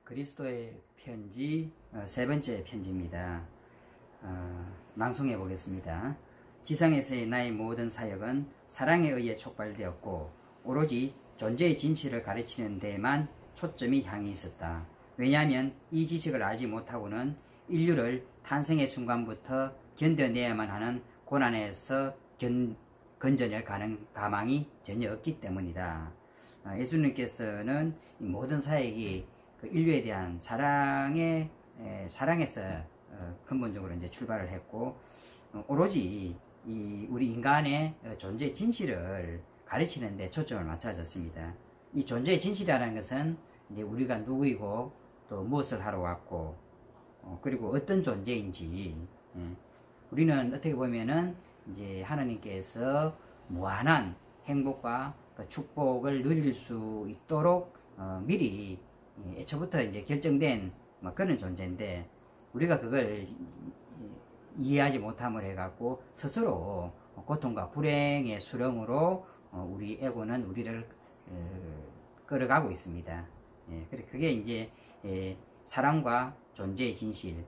그리스도의 편지 세 번째 편지입니다. 낭송해 보겠습니다. 지상에서의 나의 모든 사역은 사랑에 의해 촉발되었고 오로지 존재의 진실을 가르치는 데에만 초점이 향해 있었다. 왜냐하면 이 지식을 알지 못하고는 인류를 탄생의 순간부터 견뎌내야만 하는 고난에서 건져낼 가망이 전혀 없기 때문이다. 예수님께서는 이 모든 사역이 그 인류에 대한 사랑에서 근본적으로 이제 출발을 했고, 오로지 우리 인간의 존재의 진실을 가르치는 데 초점을 맞춰졌습니다. 이 존재의 진실이라는 것은 이제 우리가 누구이고 또 무엇을 하러 왔고, 그리고 어떤 존재인지, 우리는 어떻게 보면은 이제 하나님께서 무한한 행복과 그 축복을 누릴 수 있도록 미리 애초부터 이제 결정된 그런 존재인데, 우리가 그걸 이해하지 못함을 해갖고 스스로 고통과 불행의 수렁으로 우리 에고는 우리를 끌어가고 있습니다. 그게 이제 사랑과 존재의 진실,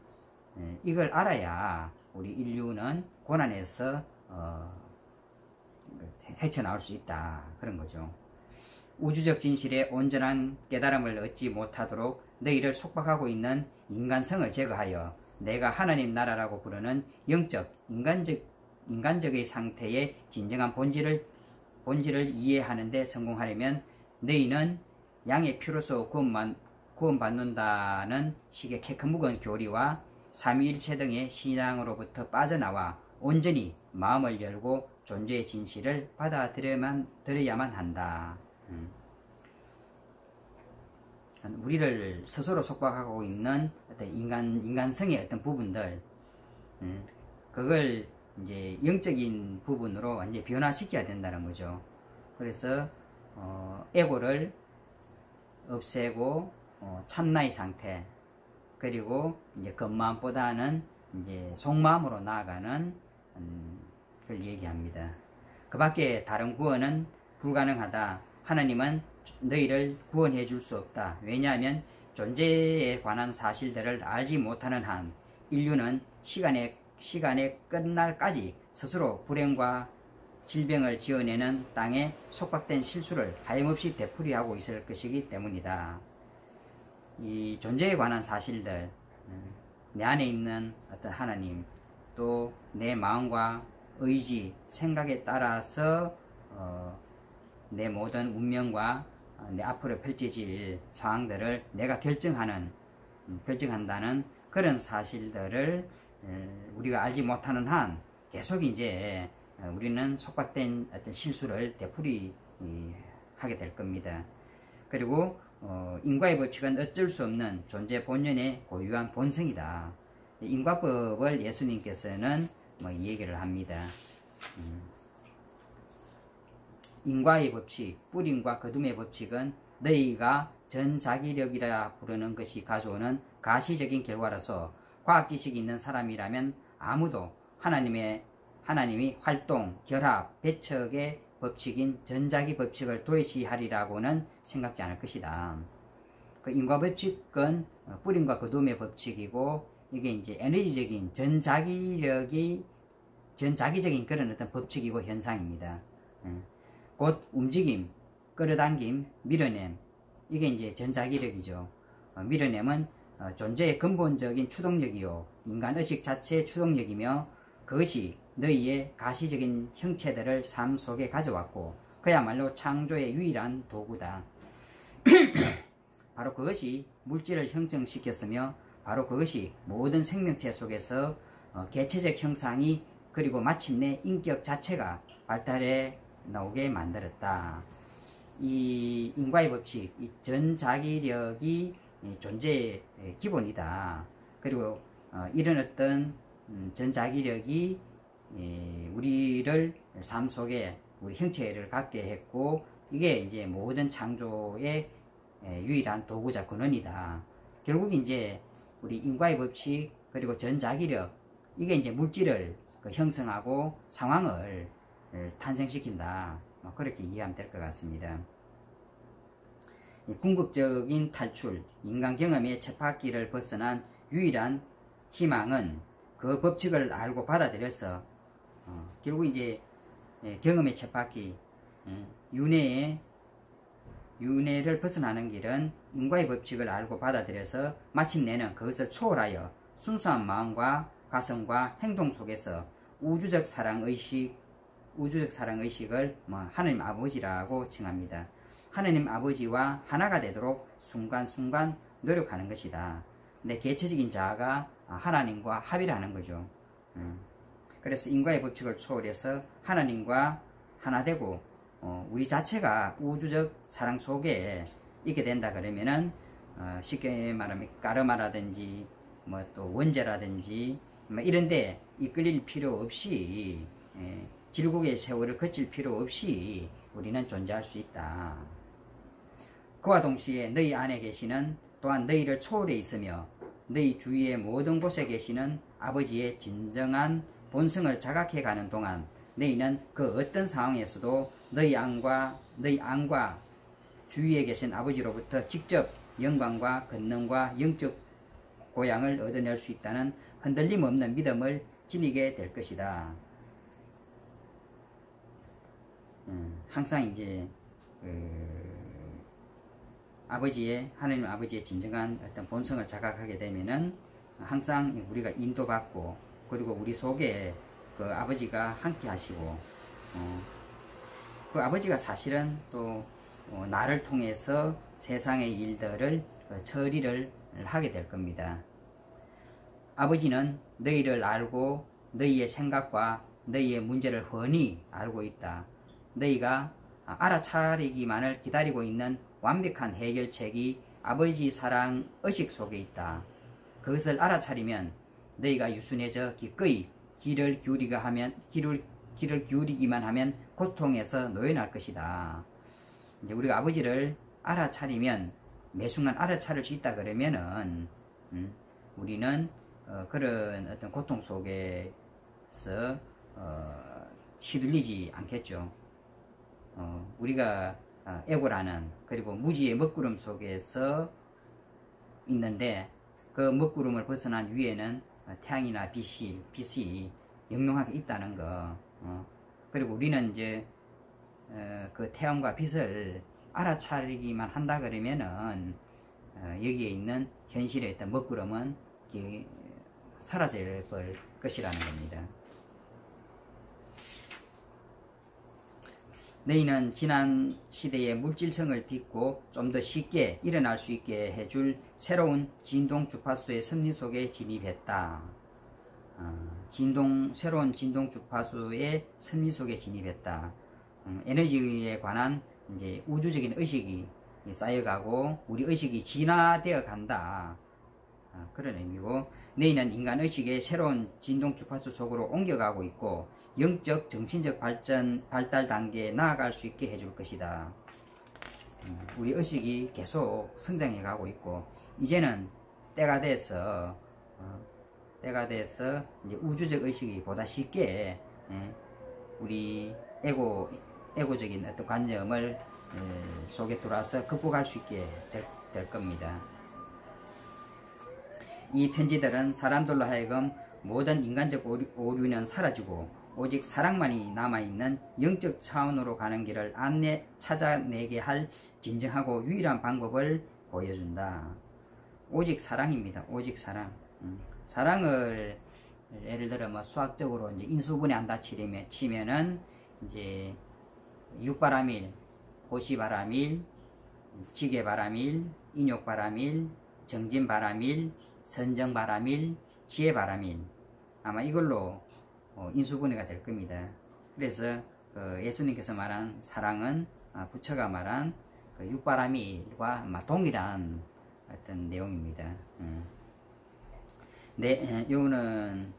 이걸 알아야 우리 인류는 고난에서 헤쳐나올 수 있다, 그런 거죠. 우주적 진실의 온전한 깨달음을 얻지 못하도록 너희를 속박하고 있는 인간성을 제거하여 내가 하나님 나라라고 부르는 영적, 인간적의 상태의 진정한 본질을 이해하는 데 성공하려면 너희는 양의 피로서 구원받는다는 식의 캐크묵은 교리와 삼위일체 등의 신앙으로부터 빠져나와 온전히 마음을 열고 존재의 진실을 받아들여야만 한다. 우리를 스스로 속박하고 있는 어떤 인간성의 어떤 부분들, 그걸 이제 영적인 부분으로 완전히 변화시켜야 된다는 거죠. 그래서 에고를 없애고 참나의 상태, 그리고 이제 겉마음보다는 이제 속마음으로 나아가는 걸 얘기합니다. 그 밖에 다른 구원은 불가능하다. 하나님은 너희를 구원해 줄 수 없다. 왜냐하면 존재에 관한 사실들을 알지 못하는 한 인류는 시간의 끝날까지 스스로 불행과 질병을 지어내는 땅에 속박된 실수를 하염없이 되풀이하고 있을 것이기 때문이다. 이 존재에 관한 사실들, 내 안에 있는 어떤 하나님, 또 내 마음과 의지, 생각에 따라서 내 모든 운명과 내 앞으로 펼쳐질 상황들을 내가 결정한다는 그런 사실들을 우리가 알지 못하는 한 계속 이제 우리는 속박된 어떤 실수를 되풀이 하게 될 겁니다. 그리고 인과의 법칙은 어쩔 수 없는 존재 본연의 고유한 본성이다. 인과법을 예수님께서는 이 얘기를 합니다. 인과의 법칙, 뿌림과 거둠의 법칙은 너희가 전자기력이라 부르는 것이 가져오는 가시적인 결과라서 과학지식이 있는 사람이라면 아무도 하나님이 활동, 결합, 배척의 법칙인 전자기 법칙을 도외시하리라고는 생각지 않을 것이다. 그 인과 법칙은 뿌림과 거둠의 법칙이고, 이게 이제 에너지적인 전자기적인 그런 어떤 법칙이고 현상입니다. 곧 움직임, 끌어당김, 밀어냄, 이게 이제 전자기력이죠. 밀어냄은 존재의 근본적인 추동력이요, 인간 의식 자체의 추동력이며, 그것이 너희의 가시적인 형체들을 삶 속에 가져왔고 그야말로 창조의 유일한 도구다. 바로 그것이 물질을 형성시켰으며 바로 그것이 모든 생명체 속에서 개체적 형상이, 그리고 마침내 인격 자체가 발달해 나오게 만들었다. 이 인과의 법칙, 이 전자기력이 존재의 기본이다. 그리고 이런 어떤 전자기력이 우리를 삶 속에 우리 형체를 갖게 했고, 이게 이제 모든 창조의 유일한 도구자 근원이다. 결국 이제 우리 인과의 법칙, 그리고 전자기력, 이게 이제 물질을 형성하고 상황을 탄생시킨다. 그렇게 이해하면 될 것 같습니다. 궁극적인 탈출, 인간 경험의 쳇바퀴를 벗어난 유일한 희망은 그 법칙을 알고 받아들여서 결국 이제 경험의 쳇바퀴, 윤회를 벗어나는 길은 인과의 법칙을 알고 받아들여서 마침내는 그것을 초월하여 순수한 마음과 가슴과 행동 속에서 우주적 사랑의식을 하나님 아버지라고 칭합니다. 하나님 아버지와 하나가 되도록 순간순간 노력하는 것이다. 내 개체적인 자아가 하나님과 합의를 하는 거죠. 그래서 인과의 법칙을 초월해서 하나님과 하나 되고 우리 자체가 우주적 사랑 속에 있게 된다 그러면은 쉽게 말하면 까르마라든지 뭐 또 원죄라든지 뭐 이런데 이끌릴 필요 없이 질곡의 세월을 거칠 필요 없이 우리는 존재할 수 있다. 그와 동시에 너희 안에 계시는 또한 너희를 초월해 있으며 너희 주위의 모든 곳에 계시는 아버지의 진정한 본성을 자각해 가는 동안 너희는 그 어떤 상황에서도 너희 안과 주위에 계신 아버지로부터 직접 영광과 권능과 영적 고향을 얻어낼 수 있다는 흔들림 없는 믿음을 지니게 될 것이다. 항상 이제 하나님 아버지의 진정한 어떤 본성을 자각하게 되면은 항상 우리가 인도받고 그리고 우리 속에 그 아버지가 함께 하시고 그 아버지가 사실은 또 나를 통해서 세상의 일들을 처리를 하게 될 겁니다. 아버지는 너희를 알고 너희의 생각과 너희의 문제를 훤히 알고 있다. 너희가 알아차리기만을 기다리고 있는 완벽한 해결책이 아버지 사랑 의식 속에 있다. 그것을 알아차리면 너희가 유순해져 기꺼이 귀를 기울이기만 하면 고통에서 노연할 것이다. 이제 우리가 아버지를 알아차리면 매 순간 알아차릴 수 있다 그러면은 우리는 그런 어떤 고통 속에서 휘둘리지 않겠죠. 우리가 애고라는 그리고 무지의 먹구름 속에서 있는데 그 먹구름을 벗어난 위에는 태양이나 빛이 영롱하게 있다는 거. 그리고 우리는 이제 그 태양과 빛을 알아차리기만 한다 그러면은 여기에 있는 현실의 어떤 먹구름은 사라질 것이라는 겁니다. 너희는 지난 시대의 물질성을 딛고 좀 더 쉽게 일어날 수 있게 해줄 새로운 진동 주파수의 섭리 속에 진입했다. 새로운 진동 주파수의 섭리 속에 진입했다. 에너지에 관한 이제 우주적인 의식이 쌓여가고 우리 의식이 진화되어 간다. 그런 의미고, 너희는 인간 의식의 새로운 진동 주파수 속으로 옮겨가고 있고 영적 정신적 발달 단계에 나아갈 수 있게 해줄 것이다. 우리 의식이 계속 성장해 가고 있고 이제는 때가 돼서 이제 우주적 의식이 보다 쉽게 우리 에고적인 어떤 관념을 속에 들어와서 극복할 수 있게 될 겁니다. 이 편지들은 사람들로 하여금 모든 인간적 오류는 사라지고 오직 사랑만이 남아있는 영적 차원으로 가는 길을 찾아내게 할 진정하고 유일한 방법을 보여준다. 오직 사랑입니다. 오직 사랑. 사랑을 예를 들어 뭐 수학적으로 이제 인수분해한다 치면은 이제 육바람일, 호시바람일, 지게바람일, 인욕바람일, 정진바람일, 선정바람일, 지혜바람일, 아마 이걸로 인수분해가 될 겁니다. 그래서 예수님께서 말한 사랑은 부처가 말한 그 육바람일과 동일한 어떤 내용입니다. 네, 요거는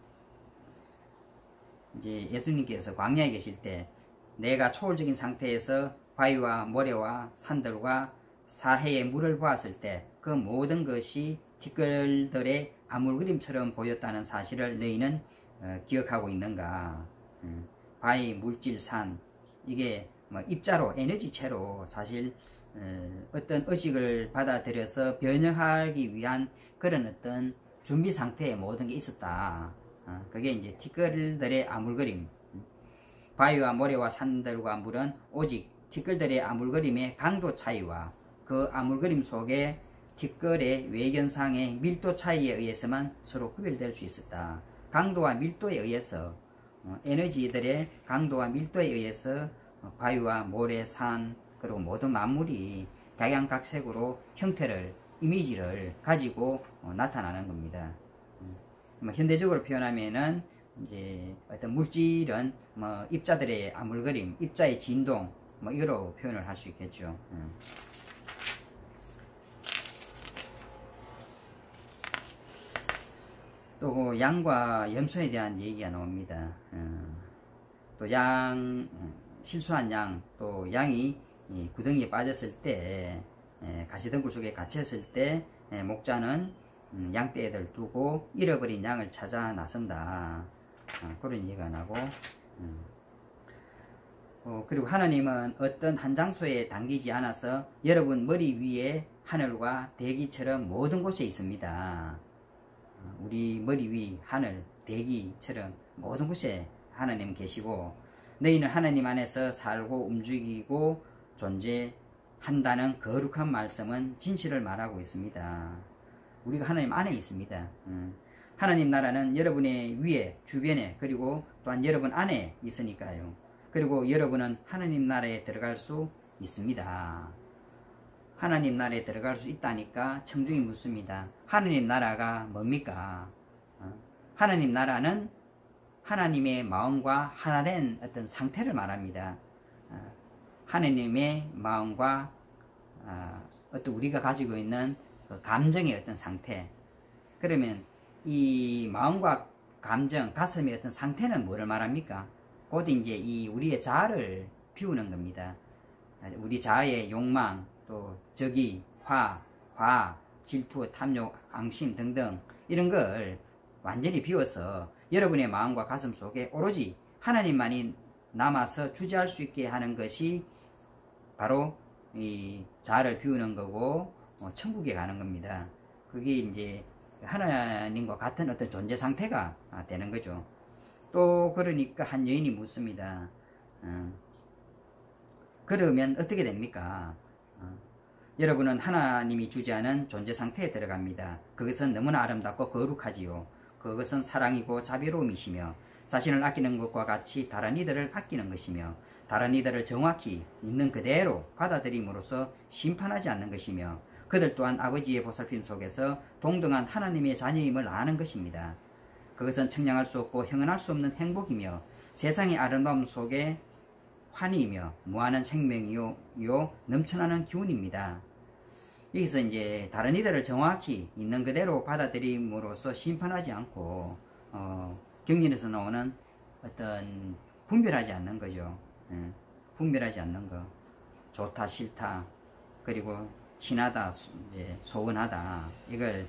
이제 예수님께서 광야에 계실 때 내가 초월적인 상태에서 바위와 모래와 산들과 사해의 물을 보았을 때 그 모든 것이 티끌들의 아물그림처럼 보였다는 사실을 너희는 기억하고 있는가? 바위, 물질, 산, 이게 뭐 입자로 에너지체로 사실 어떤 의식을 받아들여서 변형하기 위한 그런 어떤 준비 상태에 모든 게 있었다. 그게 이제 티끌들의 아물거림. 바위와 모래와 산들과 물은 오직 티끌들의 아물거림의 강도 차이와 그 아물거림 속에 티끌의 외견상의 밀도 차이에 의해서만 서로 구별될 수 있었다. 강도와 밀도에 의해서 에너지들의 강도와 밀도에 의해서 바위와 모래, 산 그리고 모든 만물이 각양각색으로 형태를 이미지를 가지고 나타나는 겁니다. 현대적으로 표현하면은 이제 어떤 물질은 뭐 입자들의 아물거림, 입자의 진동 뭐 이거로 표현을 할 수 있겠죠. 또 양과 염소에 대한 얘기가 나옵니다. 또 양, 실수한 양, 또 양이 구덩이에 빠졌을 때, 가시덩굴 속에 갇혔을 때 목자는 양떼를 두고 잃어버린 양을 찾아 나선다. 그런 얘기가 나고, 그리고 하나님은 어떤 한 장소에 당기지 않아서 여러분 머리 위에 하늘과 대기처럼 모든 곳에 있습니다. 우리 머리 위 하늘, 대기처럼 모든 곳에 하나님 계시고 너희는 하나님 안에서 살고 움직이고 존재한다는 거룩한 말씀은 진실을 말하고 있습니다. 우리가 하나님 안에 있습니다. 하나님 나라는 여러분의 위에, 주변에, 그리고 또한 여러분 안에 있으니까요. 그리고 여러분은 하나님 나라에 들어갈 수 있습니다. 하나님 나라에 들어갈 수 있다니까 청중이 묻습니다. 하나님 나라가 뭡니까? 하나님 나라는 하나님의 마음과 하나된 어떤 상태를 말합니다. 하나님의 마음과 어떤 우리가 가지고 있는 그 감정의 어떤 상태. 그러면 이 마음과 감정, 가슴의 어떤 상태는 뭐를 말합니까? 곧 이제 이 우리의 자아를 비우는 겁니다. 우리 자아의 욕망, 또 적이, 화, 질투, 탐욕, 앙심 등등 이런 걸 완전히 비워서 여러분의 마음과 가슴 속에 오로지 하나님만이 남아서 주재할 수 있게 하는 것이 바로 이 자아를 비우는 거고 천국에 가는 겁니다. 그게 이제 하나님과 같은 어떤 존재 상태가 되는 거죠. 또 그러니까 한 여인이 묻습니다. 그러면 어떻게 됩니까? 여러분은 하나님이 주재하는 존재 상태에 들어갑니다. 그것은 너무나 아름답고 거룩하지요. 그것은 사랑이고 자비로움이시며 자신을 아끼는 것과 같이 다른 이들을 아끼는 것이며 다른 이들을 정확히 있는 그대로 받아들임으로써 심판하지 않는 것이며 그들 또한 아버지의 보살핌 속에서 동등한 하나님의 자녀임을 아는 것입니다. 그것은 측량할 수 없고 형언할 수 없는 행복이며 세상의 아름다움 속에 환희이며 무한한 생명이요 넘쳐나는 기운입니다. 여기서 이제 다른 이들을 정확히 있는 그대로 받아들임으로써 심판하지 않고 경륜에서 나오는 어떤 분별하지 않는 거죠. 분별하지 않는 거, 좋다 싫다 그리고 친하다 이제 소원하다 이걸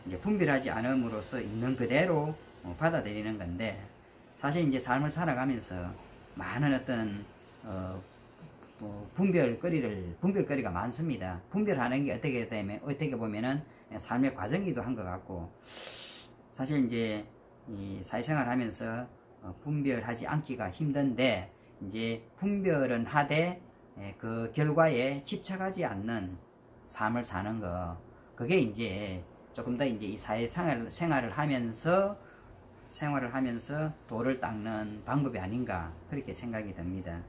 이제 분별하지 않음으로써 있는 그대로 받아들이는 건데 사실 이제 삶을 살아가면서 많은 어떤 분별거리가 많습니다. 분별하는 게 어떻게 보면은 삶의 과정이기도 한 것 같고, 사실 이제 이 사회생활 하면서 분별하지 않기가 힘든데, 이제 분별은 하되 그 결과에 집착하지 않는 삶을 사는 거, 그게 이제 조금 더 이제 이 사회생활을 하면서 도를 닦는 방법이 아닌가 그렇게 생각이 듭니다.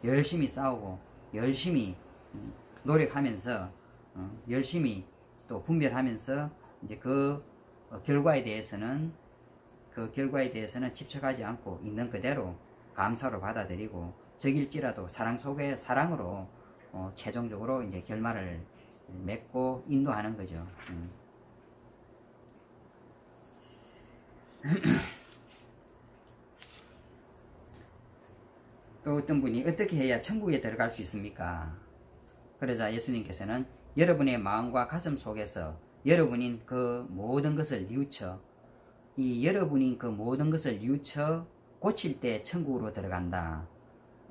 열심히 싸우고 열심히 노력하면서 열심히 또 분별하면서 이제 그 결과에 대해서는 집착하지 않고 있는 그대로 감사로 받아들이고 적일지라도 사랑 속에 사랑으로 최종적으로 이제 결말을 맺고 인도하는 거죠. 또 어떤 분이 어떻게 해야 천국에 들어갈 수 있습니까? 그러자 예수님께서는 여러분의 마음과 가슴 속에서 여러분인 그 모든 것을 뉘우쳐 고칠 때 천국으로 들어간다.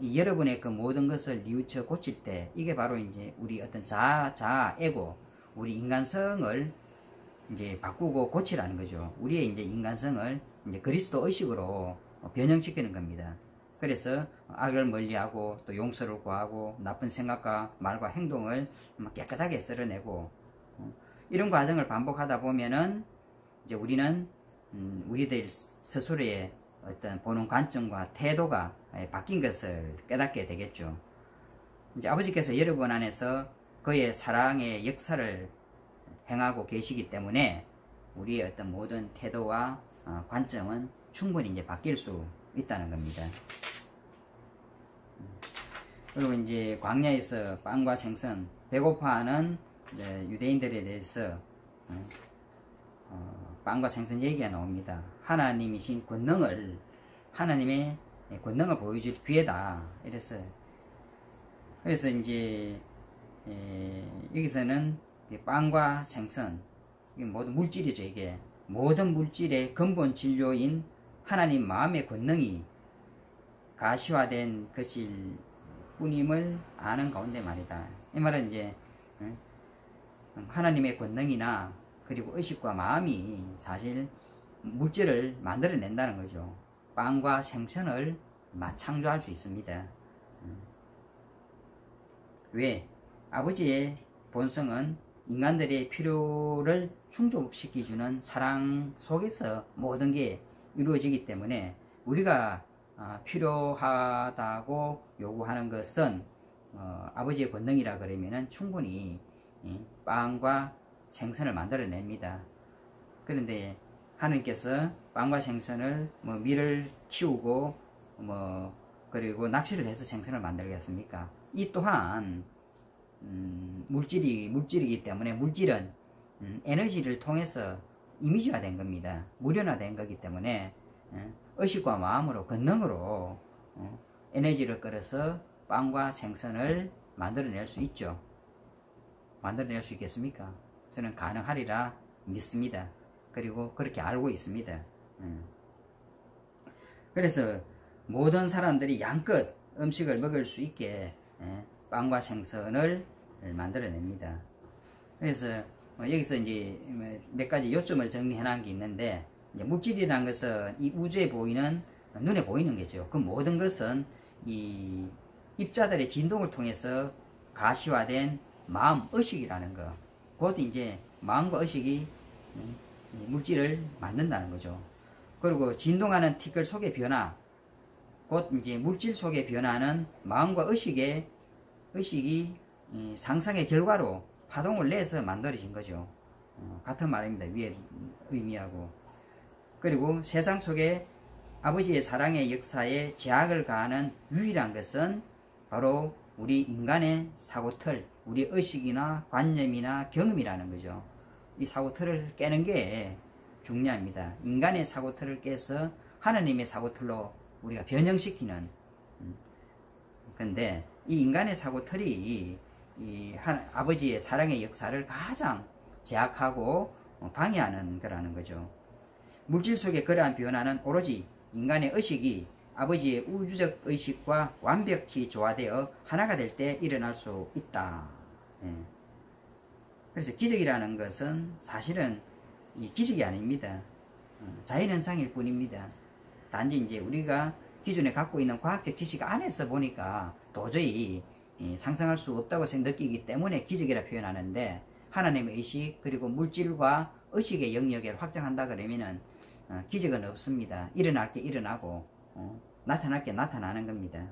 여러분의 그 모든 것을 뉘우쳐 고칠 때 이게 바로 이제 우리 어떤 자아, 에고, 우리 인간성을 이제 바꾸고 고치라는 거죠. 우리의 이제 인간성을 이제 그리스도 의식으로 변형시키는 겁니다. 그래서 악을 멀리하고 또 용서를 구하고 나쁜 생각과 말과 행동을 깨끗하게 쓸어내고 이런 과정을 반복하다 보면은 이제 우리는 우리들 스스로의 어떤 보는 관점과 태도가 바뀐 것을 깨닫게 되겠죠. 이제 아버지께서 여러분 안에서 그의 사랑의 역사를 행하고 계시기 때문에 우리의 어떤 모든 태도와 관점은 충분히 이제 바뀔 수 있다는 겁니다. 그리고 이제 광야에서 빵과 생선, 배고파하는 유대인들에 대해서 빵과 생선 얘기가 나옵니다. 하나님이신 권능을, 하나님의 권능을 보여줄 기회다. 이랬어요. 그래서 이제 여기서는 빵과 생선, 이게 모든 물질이죠. 이게 모든 물질의 근본 진료인 하나님 마음의 권능이 가시화된 것일 뿐임을 아는 가운데 말이다. 이 말은 이제 하나님의 권능이나 그리고 의식과 마음이 사실 물질을 만들어낸다는 거죠. 빵과 생선을 창조할 수 있습니다. 왜? 아버지의 본성은 인간들의 필요를 충족시켜주는 사랑 속에서 모든 게 이루어지기 때문에 우리가 필요하다고 요구하는 것은 아버지의 권능이라 그러면은 충분히 빵과 생선을 만들어냅니다. 그런데 하나님께서 빵과 생선을 밀을 키우고 그리고 낚시를 해서 생선을 만들겠습니까? 이 또한 물질이기 때문에 물질은 에너지를 통해서 이미지화된 겁니다. 무련화된 거기 때문에 의식과 마음으로 권능으로 에너지를 끌어서 빵과 생선을 만들어낼 수 있죠. 만들어낼 수 있겠습니까? 저는 가능하리라 믿습니다. 그리고 그렇게 알고 있습니다. 그래서 모든 사람들이 양껏 음식을 먹을 수 있게 빵과 생선을 만들어냅니다. 그래서 여기서 이제 몇 가지 요점을 정리해 놓은 게 있는데, 이제 물질이라는 것은 이 우주에 보이는, 눈에 보이는 거죠. 그 모든 것은 이 입자들의 진동을 통해서 가시화된 마음, 의식이라는 거. 곧 이제 마음과 의식이 물질을 만든다는 거죠. 그리고 진동하는 티끌 속의 변화, 곧 이제 물질 속의 변화는 마음과 의식이 상상의 결과로 파동을 내서 만들어진 거죠. 같은 말입니다. 위에 의미하고. 그리고 세상 속에 아버지의 사랑의 역사에 제약을 가하는 유일한 것은 바로 우리 인간의 사고틀, 우리 의식이나 관념이나 경험이라는 거죠. 이 사고틀을 깨는 게 중요합니다. 인간의 사고틀을 깨서 하나님의 사고틀로 우리가 변형시키는. 근데 이 인간의 사고틀이 아버지의 사랑의 역사를 가장 제약하고 방해하는 거라는 거죠. 물질 속의 그러한 변화는 오로지 인간의 의식이 아버지의 우주적 의식과 완벽히 조화되어 하나가 될 때 일어날 수 있다. 그래서 기적이라는 것은 사실은 이 기적이 아닙니다. 자연현상일 뿐입니다. 단지 이제 우리가 기존에 갖고 있는 과학적 지식 안에서 보니까 도저히 상상할 수 없다고 느끼기 때문에 기적이라 표현하는데, 하나님의 의식 그리고 물질과 의식의 영역을 확장한다 그러면은 기적은 없습니다. 일어날 게 일어나고 나타날 게 나타나는 겁니다.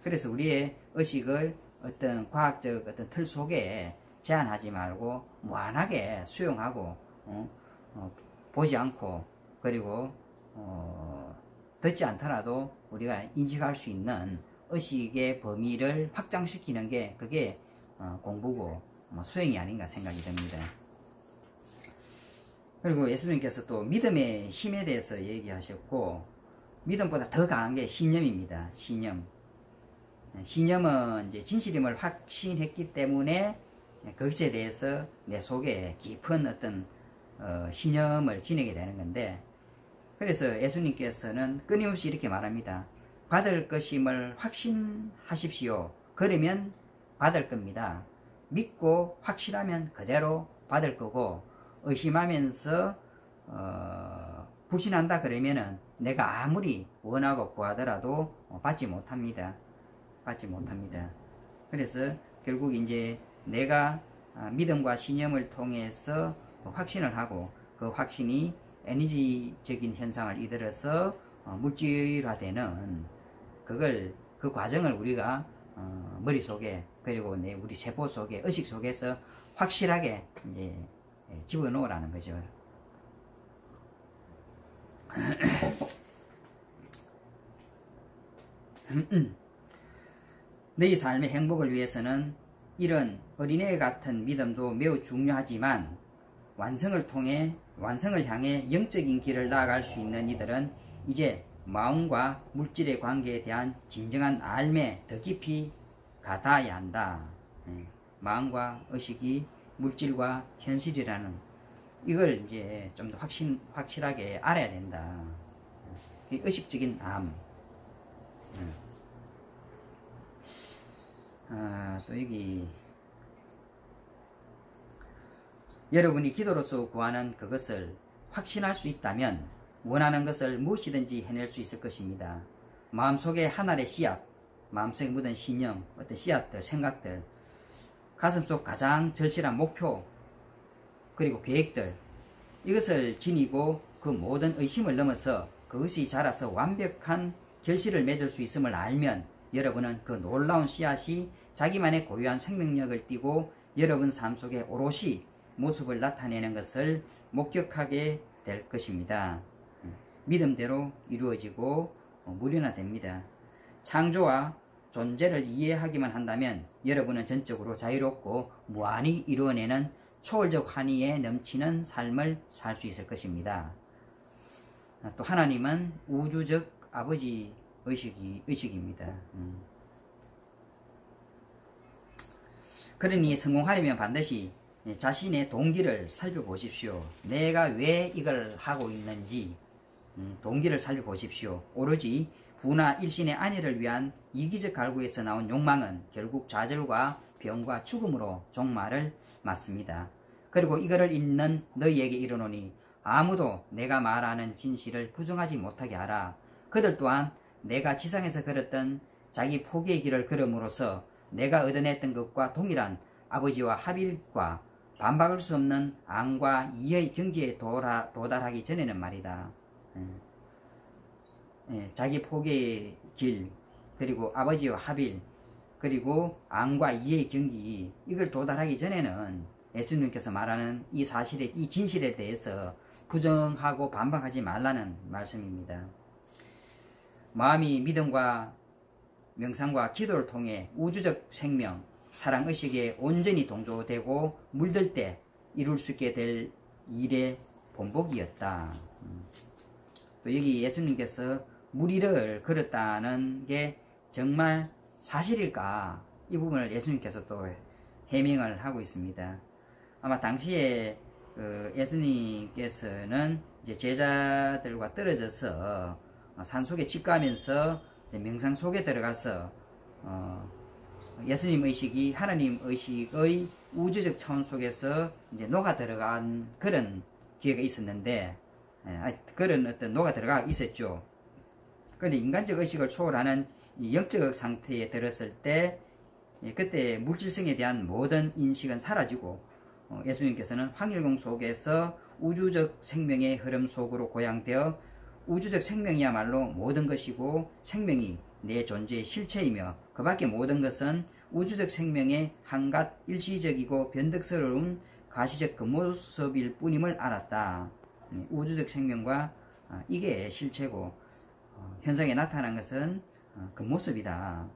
그래서 우리의 의식을 어떤 과학적 어떤 틀 속에 제한하지 말고 무한하게 수용하고 보지 않고 그리고 듣지 않더라도 우리가 인식할 수 있는 의식의 범위를 확장시키는 게 그게 공부고 수행이 아닌가 생각이 듭니다. 그리고 예수님께서 또 믿음의 힘에 대해서 얘기하셨고, 믿음보다 더 강한 게 신념입니다. 신념은 이제 진실임을 확신했기 때문에 그것에 대해서 내 속에 깊은 어떤 신념을 지니게 되는 건데, 그래서 예수님께서는 끊임없이 이렇게 말합니다. 받을 것임을 확신하십시오. 그러면 받을 겁니다. 믿고 확신하면 그대로 받을 거고, 의심하면서 불신한다 그러면은 내가 아무리 원하고 구하더라도 받지 못합니다. 받지 못합니다. 그래서 결국 이제 내가 믿음과 신념을 통해서 확신을 하고, 그 확신이 에너지적인 현상을 이끌어서 물질화되는 그 과정을 우리가 머릿속에, 그리고 우리 세포 속에, 의식 속에서 확실하게 이제 집어넣으라는 거죠. 너희 삶의 행복을 위해서는 이런 어린애 같은 믿음도 매우 중요하지만, 완성을 향해 영적인 길을 나아갈 수 있는 이들은 이제 마음과 물질의 관계에 대한 진정한 알매 더 깊이 가닿아야 한다. 마음과 의식이 물질과 현실이라는 이걸 이제 좀 더 확실하게 알아야 된다. 의식적인 암. 또 여기 여러분이 기도로서 구하는 그것을 확신할 수 있다면 원하는 것을 무엇이든지 해낼 수 있을 것입니다. 마음속에 하나의 씨앗, 마음속에 묻은 신념, 어떤 씨앗들, 생각들, 가슴속 가장 절실한 목표, 그리고 계획들, 이것을 지니고 그 모든 의심을 넘어서 그것이 자라서 완벽한 결실을 맺을 수 있음을 알면 여러분은 그 놀라운 씨앗이 자기만의 고유한 생명력을 띠고 여러분 삶 속에 오롯이 모습을 나타내는 것을 목격하게 될 것입니다. 믿음대로 이루어지고 무련화됩니다. 창조와 존재를 이해하기만 한다면 여러분은 전적으로 자유롭고 무한히 이루어내는 초월적 환희에 넘치는 삶을 살 수 있을 것입니다. 또 하나님은 우주적 아버지 의식입니다. 그러니 성공하려면 반드시 자신의 동기를 살펴보십시오. 내가 왜 이걸 하고 있는지 동기를 살펴보십시오. 오로지 부나 일신의 안위를 위한 이기적 갈구에서 나온 욕망은 결국 좌절과 병과 죽음으로 종말을 맞습니다. 그리고 이거를 읽는 너희에게 이르노니 아무도 내가 말하는 진실을 부정하지 못하게 하라. 그들 또한 내가 지상에서 걸었던 자기 포기의 길을 걸음으로써 내가 얻어냈던 것과 동일한 아버지와 하빌과 반박할 수 없는 앙과 이의 경지에 도달하기 전에는 말이다. 자기 포기의 길, 그리고 아버지와 하빌, 그리고 앙과 이의 경기, 이걸 도달하기 전에는 예수님께서 말하는 이 사실에, 이 진실에 대해서 부정하고 반박하지 말라는 말씀입니다. 마음이 믿음과 명상과 기도를 통해 우주적 생명, 사랑의식에 온전히 동조되고 물들 때 이룰 수 있게 될 일의 본복이었다. 또 여기 예수님께서 무리를 걸었다는 게 정말 사실일까? 이 부분을 예수님께서 또 해명을 하고 있습니다. 아마 당시에 예수님께서는 이제 제자들과 떨어져서 산속에 집가하면서 명상 속에 들어가서 예수님 의식이 하나님 의식의 우주적 차원 속에서 이제 녹아 들어간 그런 기회가 있었는데, 그런 어떤 녹아 들어가 있었죠. 그런데 인간적 의식을 초월하는 이 영적 상태에 들었을 때, 그때 물질성에 대한 모든 인식은 사라지고, 예수님께서는 황일공 속에서 우주적 생명의 흐름 속으로 고양되어 우주적 생명이야말로 모든 것이고 생명이 내 존재의 실체이며 그 밖의 모든 것은 우주적 생명의 한갓 일시적이고 변덕스러운 가시적 겉모습일 뿐임을 알았다. 우주적 생명과 이게 실체고 현상에 나타난 것은 겉모습이다.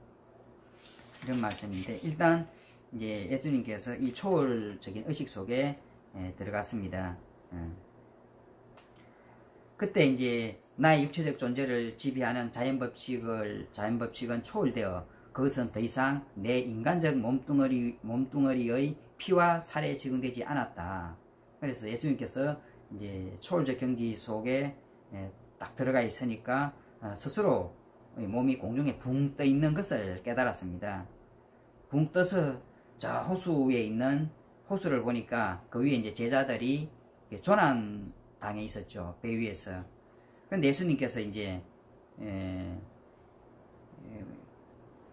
이런 말씀인데, 일단 이제 예수님께서 이 초월적인 의식 속에 들어갔습니다. 그때 이제 나의 육체적 존재를 지배하는 자연법칙은 초월되어 그것은 더 이상 내 인간적 몸뚱어리의 피와 살에 적용되지 않았다. 그래서 예수님께서 이제 초월적 경지 속에 딱 들어가 있으니까 스스로 몸이 공중에 붕 떠 있는 것을 깨달았습니다. 붕 떠서 저 호수에 있는 호수를 보니까 그 위에 이제 제자들이 조난 당해 있었죠. 배 위에서. 그런데 예수님께서 이제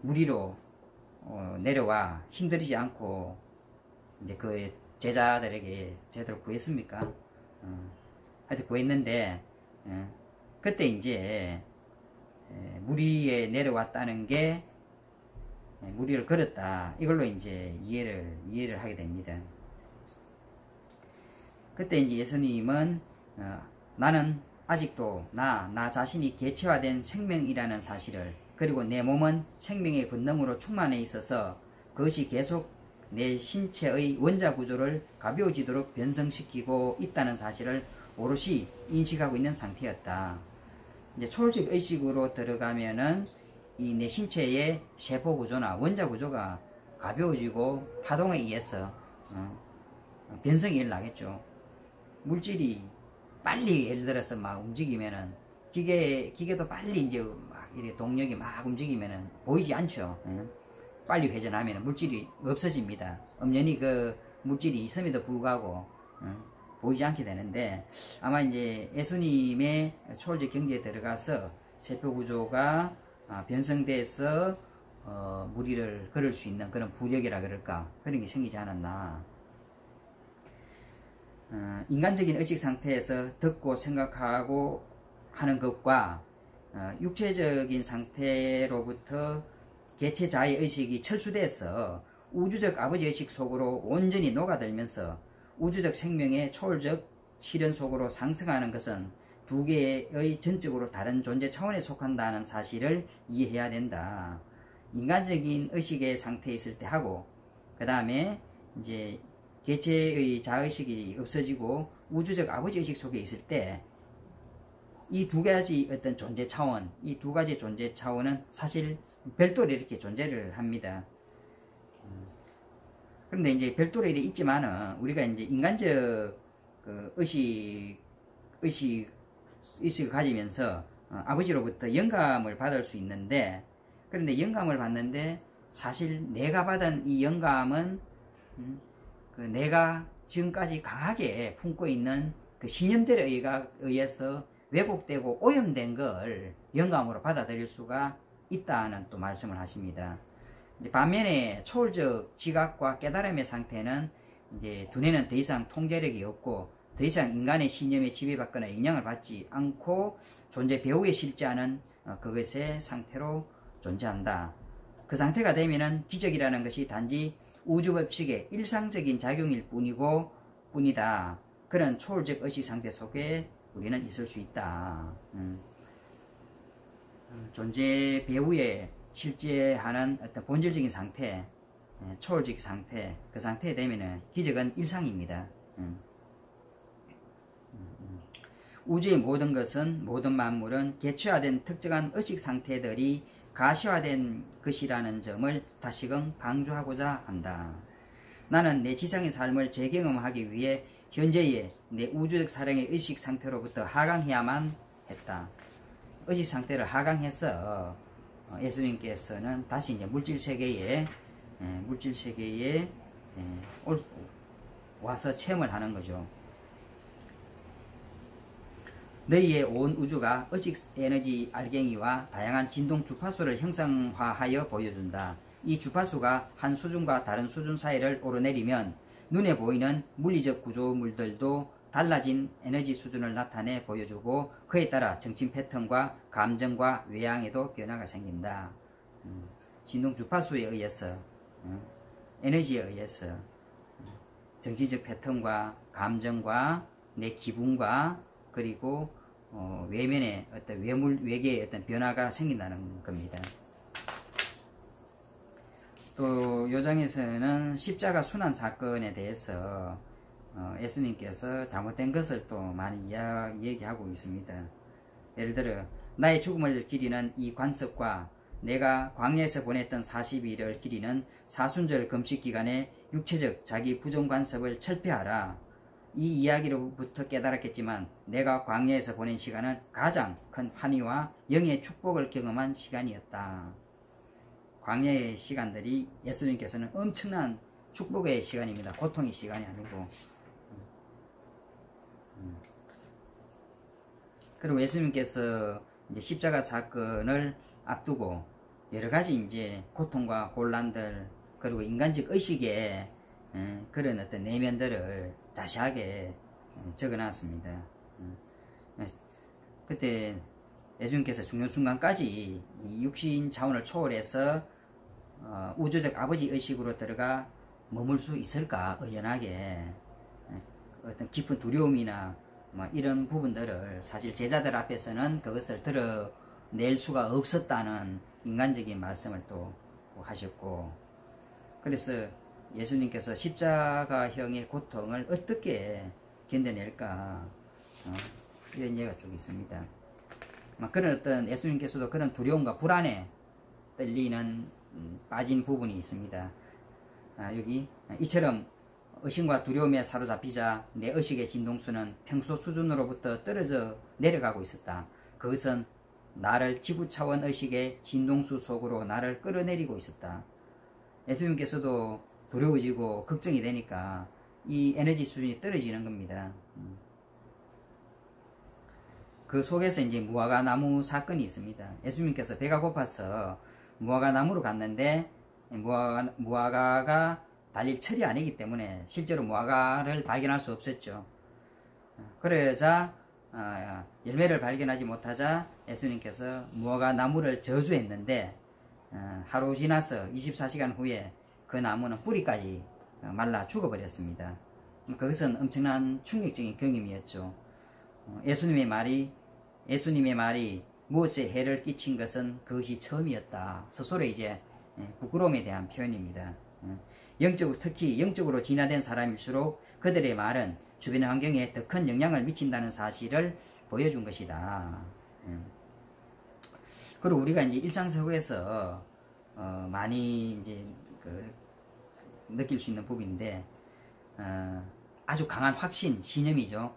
물 위로 내려와 힘들이지 않고 이제 그 제자들에게 제대로 구했습니까? 하여튼 구했는데 그때 이제 물 위에 내려왔다는 게 물 위를 걸었다. 이걸로 이제 이해를 하게 됩니다. 그때 이제 예수님은 나는 아직도 나 자신이 개체화된 생명이라는 사실을, 그리고 내 몸은 생명의 권능으로 충만해 있어서 그것이 계속 내 신체의 원자 구조를 가벼워지도록 변성시키고 있다는 사실을 오롯이 인식하고 있는 상태였다. 이제 초월적 의식으로 들어가면은 이 내 신체의 세포 구조나 원자 구조가 가벼워지고 파동에 의해서 변성이 일어나겠죠. 물질이 빨리 예를 들어서 막 움직이면은 기계도 빨리 이제 막 이렇게 동력이 막 움직이면은 보이지 않죠. 빨리 회전하면 물질이 없어집니다. 엄연히 그 물질이 있음에도 불구하고 보이지 않게 되는데, 아마 이제 예수님의 초월적 경지에 들어가서 세포 구조가 변성돼서 물 위를 걸을 수 있는 그런 부력이라 그럴까, 그런 게 생기지 않았나. 인간적인 의식 상태에서 듣고 생각하고 하는 것과 육체적인 상태로부터 개체 자의 의식이 철수돼서 우주적 아버지 의식 속으로 온전히 녹아들면서 우주적 생명의 초월적 실현 속으로 상승하는 것은 두 개의 전적으로 다른 존재 차원에 속한다는 사실을 이해해야 된다. 인간적인 의식의 상태에 있을 때 하고, 그 다음에 이제 개체의 자의식이 없어지고 우주적 아버지 의식 속에 있을 때 이 두 가지 어떤 존재 차원, 이 두 가지 존재 차원은 사실 별도로 이렇게 존재를 합니다. 그런데 이제 별도로 이렇게 있지만은 우리가 이제 인간적 그 의식을 가지면서 아버지로부터 영감을 받을 수 있는데, 그런데 영감을 받는데 사실 내가 받은 이 영감은 그 내가 지금까지 강하게 품고 있는 그 신념들에 의해서 왜곡되고 오염된 걸 영감으로 받아들일 수가 있다는 또 말씀을 하십니다. 반면에 초월적 지각과 깨달음의 상태는 이제 두뇌는 더 이상 통제력이 없고 더 이상 인간의 신념에 지배받거나 영향을 받지 않고 존재 배후에 실제하는 그것의 상태로 존재한다. 그 상태가 되면은 기적이라는 것이 단지 우주법칙의 일상적인 작용일 뿐이다. 그런 초월적 의식 상태 속에 우리는 있을 수 있다. 존재 배후에 실제하는 어떤 본질적인 상태, 초월적 상태, 그 상태에 되면은 기적은 일상입니다. 우주의 모든 것은, 모든 만물은 개체화된 특정한 의식 상태들이 가시화된 것이라는 점을 다시금 강조하고자 한다. 나는 내 지상의 삶을 재경험하기 위해 현재의 내 우주적 사령의 의식 상태로부터 하강해야만 했다. 의식 상태를 하강해서 예수님께서는 다시 이제 물질 세계에 와서 체험을 하는 거죠. 너희의 온 우주가 의식 에너지 알갱이와 다양한 진동 주파수를 형상화하여 보여준다. 이 주파수가 한 수준과 다른 수준 사이를 오르내리면 눈에 보이는 물리적 구조물들도 달라진 에너지 수준을 나타내 보여주고 그에 따라 정신 패턴과 감정과 외향에도 변화가 생긴다. 진동 주파수에 의해서, 에너지에 의해서 정신적 패턴과 감정과 내 기분과 그리고 외면의 어떤 외계의 어떤 변화가 생긴다는 겁니다. 또 요장에서는 십자가 순환 사건에 대해서 예수님께서 잘못된 것을 또 많이 얘기하고 있습니다. 예를 들어 나의 죽음을 기리는 이 관습과 내가 광야에서 보냈던 40일을 기리는 사순절 금식 기간의 육체적 자기 부정 관습을 철폐하라. 이 이야기로부터 깨달았겠지만 내가 광야에서 보낸 시간은 가장 큰 환희와 영의 축복을 경험한 시간이었다. 광야의 시간들이 예수님께서는 엄청난 축복의 시간입니다. 고통의 시간이 아니고. 그리고 예수님께서 이제 십자가 사건을 앞두고 여러 가지 이제 고통과 혼란들, 그리고 인간적 의식의 그런 어떤 내면들을 자세하게 적어놨습니다. 그때 예수님께서 중요 순간까지 이 육신 차원을 초월해서 우주적 아버지 의식으로 들어가 머물 수 있을까 의연하게 어떤 깊은 두려움이나 이런 부분들을 사실 제자들 앞에서는 그것을 드러낼 수가 없었다는 인간적인 말씀을 또 하셨고, 그래서 예수님께서 십자가형의 고통을 어떻게 견뎌낼까 이런 얘기가 쭉 있습니다. 그런 어떤 예수님께서도 그런 두려움과 불안에 떨리는 빠진 부분이 있습니다. 여기 이처럼 의심과 두려움에 사로잡히자 내 의식의 진동수는 평소 수준으로부터 떨어져 내려가고 있었다. 그것은 나를 지구 차원 의식의 진동수 속으로 나를 끌어내리고 있었다. 예수님께서도 두려워지고 걱정이 되니까 이 에너지 수준이 떨어지는 겁니다. 그 속에서 이제 무화과 나무 사건이 있습니다. 예수님께서 배가 고파서 무화과 나무로 갔는데 무화과가 달릴 철이 아니기 때문에 실제로 무화과를 발견할 수 없었죠. 그러자 열매를 발견하지 못하자 예수님께서 무화과 나무를 저주했는데 하루 지나서 24시간 후에 그 나무는 뿌리까지 말라 죽어버렸습니다. 그것은 엄청난 충격적인 경험이었죠. 예수님의 말이 무엇에 해를 끼친 것은 그것이 처음이었다. 스스로 이제 부끄러움에 대한 표현입니다. 특히 영적으로 진화된 사람일수록 그들의 말은 주변의 환경에 더 큰 영향을 미친다는 사실을 보여준 것이다. 그리고 우리가 이제 일상생활에서 많이 이제 느낄 수 있는 부분인데 아주 강한 확신, 신념이죠.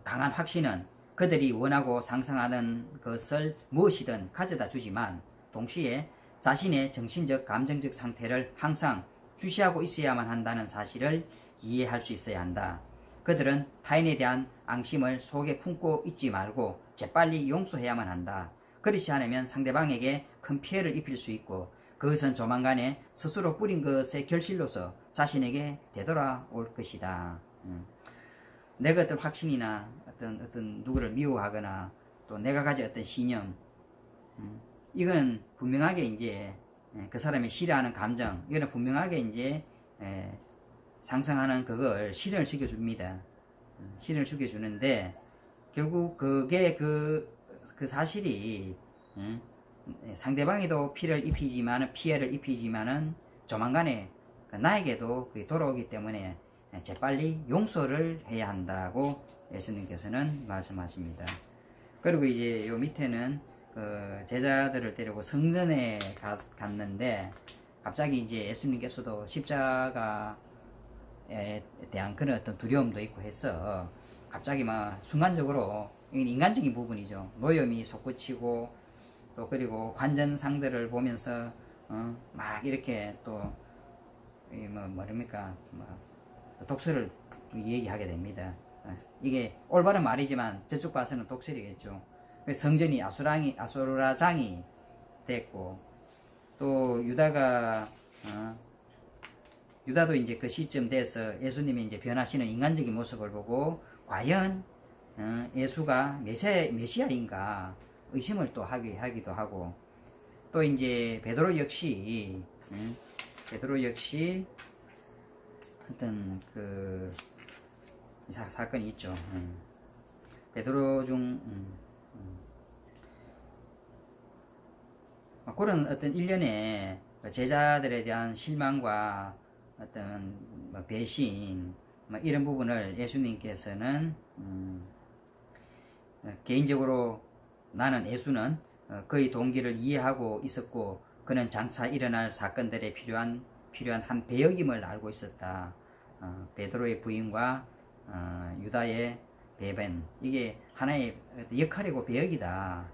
강한 확신은 그들이 원하고 상상하는 것을 무엇이든 가져다 주지만 동시에 자신의 정신적, 감정적 상태를 항상 주시하고 있어야만 한다는 사실을 이해할 수 있어야 한다. 그들은 타인에 대한 앙심을 속에 품고 있지 말고 재빨리 용서해야만 한다. 그렇지 않으면 상대방에게 큰 피해를 입힐 수 있고 그것은 조만간에 스스로 뿌린 것의 결실로서 자신에게 되돌아올 것이다. 내가 어떤 확신이나 어떤 누구를 미워하거나 또 내가 가진 어떤 신념, 이거는 분명하게 이제 그 사람이 싫어하는 감정, 이거는 분명하게 이제 상상하는 그걸 실현을 시켜줍니다. 실현을 시켜주는데 결국 그게 그 사실이 상대방에도 피해를 입히지만은 조만간에 나에게도 그게 돌아오기 때문에 재빨리 용서를 해야 한다고 예수님께서는 말씀하십니다. 그리고 이제 요 밑에는 제자들을 데리고 성전에 갔는데 갑자기 이제 예수님께서도 십자가에 대한 그런 어떤 두려움도 있고 해서 갑자기 막 순간적으로 이건 인간적인 부분이죠. 노염이 솟구치고 또 그리고 관전상들을 보면서 막 이렇게 또 독설을 얘기하게 됩니다. 이게 올바른 말이지만 저쪽 봐서는 독설이겠죠. 성전이 아수라장이 됐고 또 유다도 이제 그 시점 돼서 예수님이 이제 변하시는 인간적인 모습을 보고 과연 예수가 메시아인가 의심을 또 하기도 하고 또 이제 베드로 역시 어떤 그 사건이 있죠. 베드로 중 그런 어떤 일련의 제자들에 대한 실망과 어떤 배신 이런 부분을 예수님께서는 개인적으로 나는 예수는 그의 동기를 이해하고 있었고 그는 장차 일어날 사건들에 필요한 한 배역임을 알고 있었다. 베드로의 부인과 유다의 배변, 이게 하나의 역할이고 배역이다.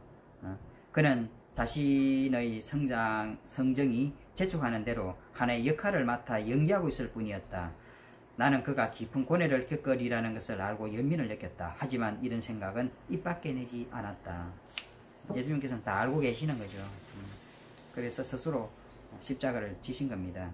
그는 자신의 성정이 재촉하는 대로 하나의 역할을 맡아 연기하고 있을 뿐이었다. 나는 그가 깊은 고뇌를 겪으리라는 것을 알고 연민을 느꼈다. 하지만 이런 생각은 입 밖에 내지 않았다. 예수님께서는 다 알고 계시는 거죠. 그래서 스스로 십자가를 지신 겁니다.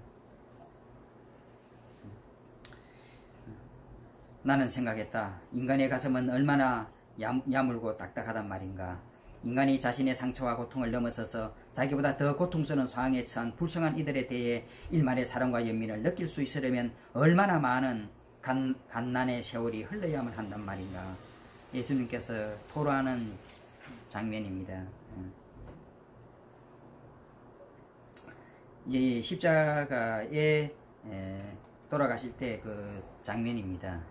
나는 생각했다. 인간의 가슴은 얼마나 야물고 딱딱하단 말인가. 인간이 자신의 상처와 고통을 넘어서서 자기보다 더 고통스러운 상황에 처한 불쌍한 이들에 대해 일말의 사랑과 연민을 느낄 수 있으려면 얼마나 많은 갓난의 세월이 흘러야만 한단 말인가. 예수님께서 토로하는 장면입니다. 이제 십자가에 돌아가실 때 그 장면입니다.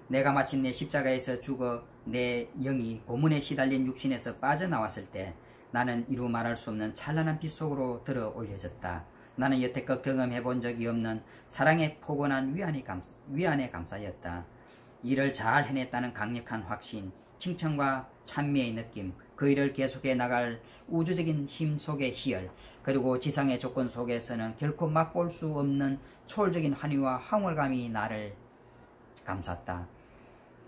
내가 마침내 십자가에서 죽어 내 영이 고문에 시달린 육신에서 빠져나왔을 때 나는 이루 말할 수 없는 찬란한 빛 속으로 들어 올려졌다. 나는 여태껏 경험해 본 적이 없는 사랑의 포근한 위안에 감싸였다. 일을 잘 해냈다는 강력한 확신, 칭찬과 찬미의 느낌, 그 일을 계속해 나갈 우주적인 힘 속의 희열, 그리고 지상의 조건 속에서는 결코 맛볼 수 없는 초월적인 환희와 황홀감이 나를 감쌌다.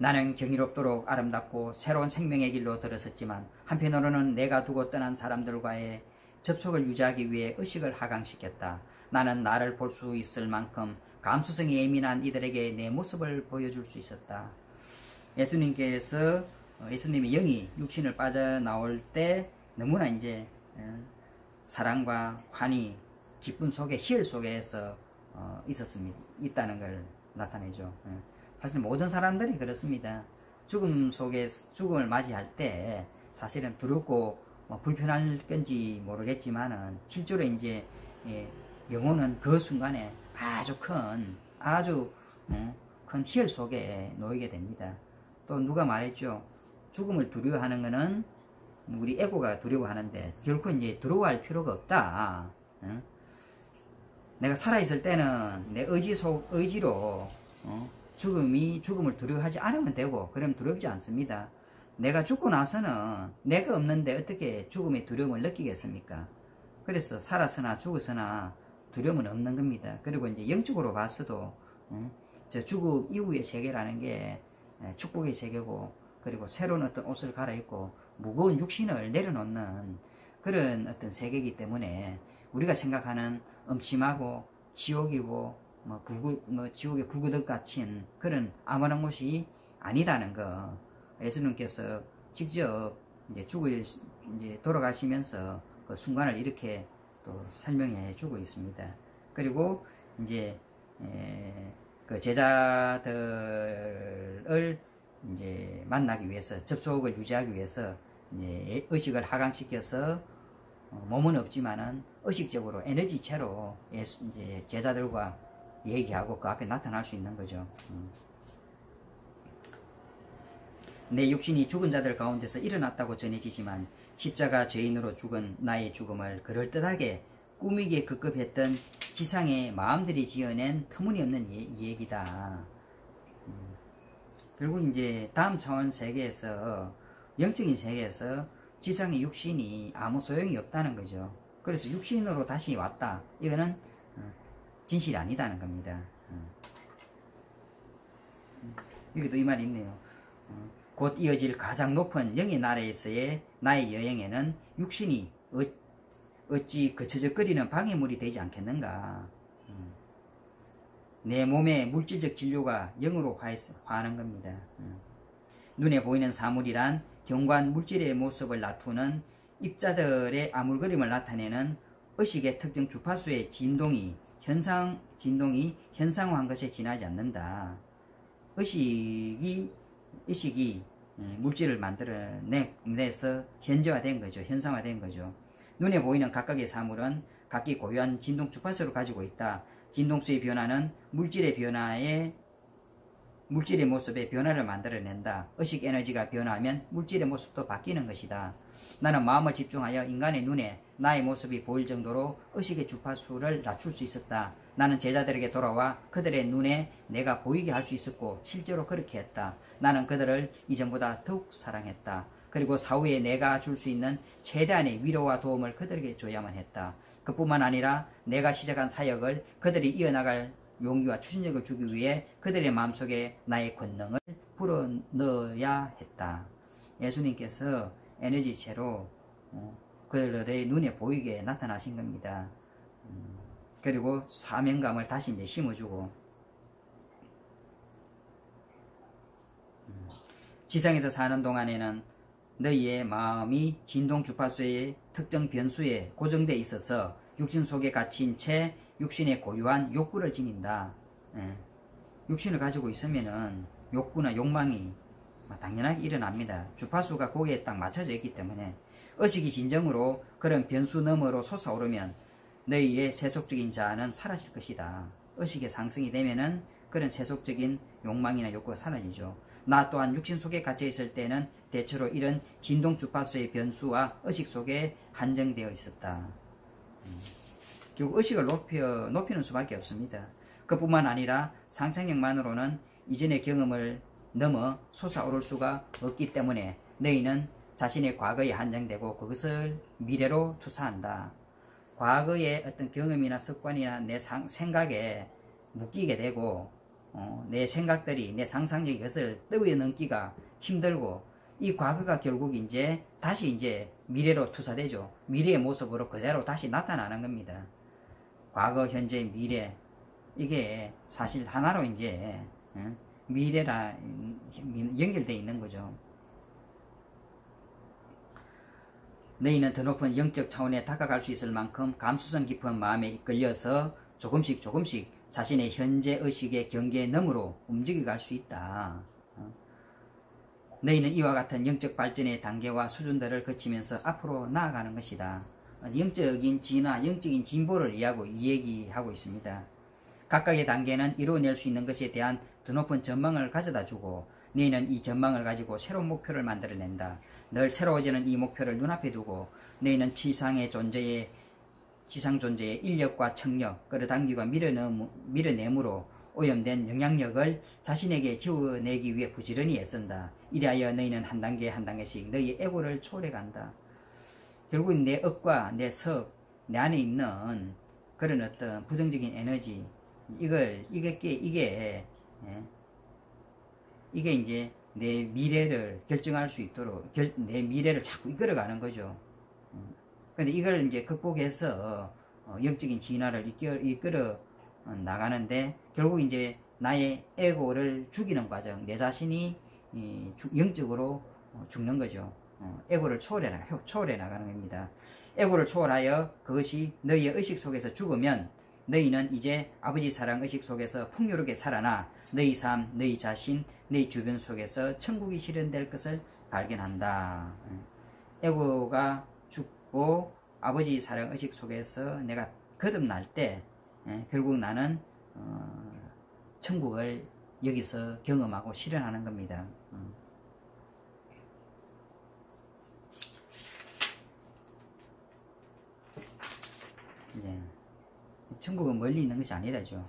나는 경이롭도록 아름답고 새로운 생명의 길로 들어섰지만 한편으로는 내가 두고 떠난 사람들과의 접촉을 유지하기 위해 의식을 하강시켰다. 나는 나를 볼 수 있을 만큼 감수성이 예민한 이들에게 내 모습을 보여줄 수 있었다. 예수님의 영이 육신을 빠져나올 때 너무나 이제 사랑과 환희, 기쁨 속에 희열 속에서 있다는 걸 나타내죠. 사실 모든 사람들이 그렇습니다. 죽음을 맞이할 때 사실은 두렵고 불편할 건지 모르겠지만은 실제로 이제 영혼은 그 순간에 아주 큰 희열 속에 놓이게 됩니다. 또 누가 말했죠. 죽음을 두려워하는 것은 우리 에고가 두려워하는데 결코 이제 두려워할 필요가 없다. 내가 살아있을 때는 내 의지로 죽음을 두려워하지 않으면 되고, 그럼 두렵지 않습니다. 내가 죽고 나서는 내가 없는데 어떻게 죽음의 두려움을 느끼겠습니까? 그래서 살아서나 죽어서나 두려움은 없는 겁니다. 그리고 이제 영적으로 봤어도 저 죽음 이후의 세계라는 게 축복의 세계고, 그리고 새로운 어떤 옷을 갈아입고 무거운 육신을 내려놓는 그런 어떤 세계이기 때문에 우리가 생각하는 음침하고 지옥이고 지옥의 불구덩 같은 그런 아무런 곳이 아니다는 거, 예수님께서 직접 이제 돌아가시면서 그 순간을 이렇게 또 설명해 주고 있습니다. 그리고 이제 그 제자들을 이제 만나기 위해서, 접촉을 유지하기 위해서 이제 의식을 하강시켜서 몸은 없지만은 의식적으로 에너지체로 이제 제자들과 얘기하고 그 앞에 나타날 수 있는 거죠. 내 육신이 죽은 자들 가운데서 일어났다고 전해지지만 십자가 죄인으로 죽은 나의 죽음을 그럴듯하게 꾸미기에 급급했던 지상의 마음들이 지어낸 터무니없는 얘기다. 결국 이제 다음 차원 세계에서, 영적인 세계에서 지상의 육신이 아무 소용이 없다는 거죠. 그래서 육신으로 다시 왔다. 이거는 진실이 아니다는 겁니다. 여기도 이 말이 있네요. 곧 이어질 가장 높은 영의 나라에서의 나의 여행에는 육신이 어찌 거쳐적거리는 방해물이 되지 않겠는가. 내 몸의 물질적 진료가 영으로 화하는 겁니다. 눈에 보이는 사물이란 경관 물질의 모습을 나타내는 입자들의 아물거림을 나타내는 의식의 특정 주파수의 진동이 현상화한 것에 지나지 않는다. 의식이 물질을 만들어내서 현재화된 거죠. 현상화된 거죠. 눈에 보이는 각각의 사물은 각기 고유한 진동 주파수를 가지고 있다. 진동수의 변화는 물질의 모습의 변화를 만들어낸다. 의식 에너지가 변화하면 물질의 모습도 바뀌는 것이다. 나는 마음을 집중하여 인간의 눈에 나의 모습이 보일 정도로 의식의 주파수를 낮출 수 있었다. 나는 제자들에게 돌아와 그들의 눈에 내가 보이게 할 수 있었고 실제로 그렇게 했다. 나는 그들을 이전보다 더욱 사랑했다. 그리고 사후에 내가 줄 수 있는 최대한의 위로와 도움을 그들에게 줘야만 했다. 그뿐만 아니라 내가 시작한 사역을 그들이 이어나갈 용기와 추진력을 주기 위해 그들의 마음속에 나의 권능을 불어넣어야 했다. 예수님께서 에너지체로 그들의 눈에 보이게 나타나신 겁니다. 그리고 사명감을 다시 이제 심어주고, 지상에서 사는 동안에는 너희의 마음이 진동 주파수의 특정 변수에 고정되어 있어서 육신 속에 갇힌 채 육신의 고유한 욕구를 지닌다. 육신을 가지고 있으면은 욕구나 욕망이 당연하게 일어납니다. 주파수가 거기에 딱 맞춰져 있기 때문에 의식이 진정으로 그런 변수 너머로 솟아오르면 너희의 세속적인 자아는 사라질 것이다. 의식의 상승이 되면은 그런 세속적인 욕망이나 욕구가 사라지죠. 나 또한 육신 속에 갇혀 있을 때는 대체로 이런 진동 주파수의 변수와 의식 속에 한정되어 있었다. 결국 의식을 높이는 수밖에 없습니다. 그뿐만 아니라 상상력만으로는 이전의 경험을 넘어 솟아오를 수가 없기 때문에 너희는 자신의 과거에 한정되고 그것을 미래로 투사한다. 과거의 어떤 경험이나 습관이나 내 생각에 묶이게 되고 내 생각들이 내 상상력이 그것을 뛰어넘기가 힘들고 이 과거가 결국 이제 다시 이제 미래로 투사되죠. 미래의 모습으로 그대로 다시 나타나는 겁니다. 과거, 현재, 미래 이게 사실 하나로 이제 미래라 연결되어 있는 거죠. 너희는 더 높은 영적 차원에 다가갈 수 있을 만큼 감수성 깊은 마음에 이끌려서 조금씩 자신의 현재 의식의 경계 너머로 움직여갈 수 있다. 너희는 이와 같은 영적 발전의 단계와 수준들을 거치면서 앞으로 나아가는 것이다. 영적인 진화, 영적인 진보를 이야기하고 있습니다. 각각의 단계는 이루어낼 수 있는 것에 대한 더 높은 전망을 가져다 주고 너희는 이 전망을 가지고 새로운 목표를 만들어낸다. 늘 새로워지는 이 목표를 눈앞에 두고 너희는 지상 존재의 인력과 청력, 끌어당기고 밀어내므로 오염된 영향력을 자신에게 지워내기 위해 부지런히 애쓴다. 이리하여 너희는 한 단계 한 단계씩 너희의 에고를 초월해간다. 결국 내 업과 내 섭, 내 안에 있는 그런 어떤 부정적인 에너지, 이게 이제 내 미래를 결정할 수 있도록 내 미래를 자꾸 이끌어가는 거죠. 근데 이걸 이제 극복해서 영적인 진화를 이끌어 나가는데 결국 이제 나의 에고를 죽이는 과정, 내 자신이 영적으로 죽는 거죠. 에고를 초월해 나가는 겁니다. 에고를 초월하여 그것이 너희의 의식 속에서 죽으면 너희는 이제 아버지 사랑 의식 속에서 풍요롭게 살아나 너희 삶, 너희 자신, 너희 주변 속에서 천국이 실현될 것을 발견한다. 에고가 죽고 아버지 사랑 의식 속에서 내가 거듭날 때 결국 나는 천국을 여기서 경험하고 실현하는 겁니다. 이제 천국은 멀리 있는 것이 아니라죠.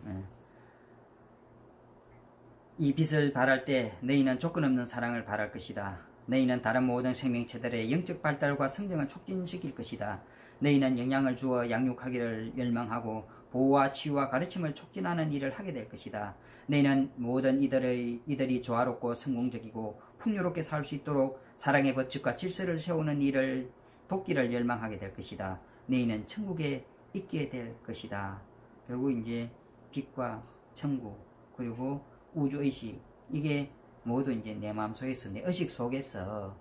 이 빛을 발할 때 너희는 조건 없는 사랑을 발할 것이다. 너희는 다른 모든 생명체들의 영적 발달과 성장을 촉진시킬 것이다. 너희는 영향을 주어 양육하기를 열망하고 보호와 치유와 가르침을 촉진하는 일을 하게 될 것이다. 너희는 모든 이들이 조화롭고 성공적이고 풍요롭게 살 수 있도록 사랑의 법칙과 질서를 세우는 일을 돕기를 열망하게 될 것이다. 너희는 천국에 있게 될 것이다. 결국 이제 빛과 천국 그리고 우주의식 이게 모두 이제 내 마음속에서 내 의식 속에서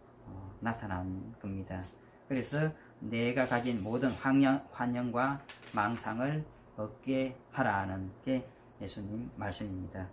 나타난 겁니다. 그래서 내가 가진 모든 환영과 망상을 얻게 하라는 게 예수님 말씀입니다.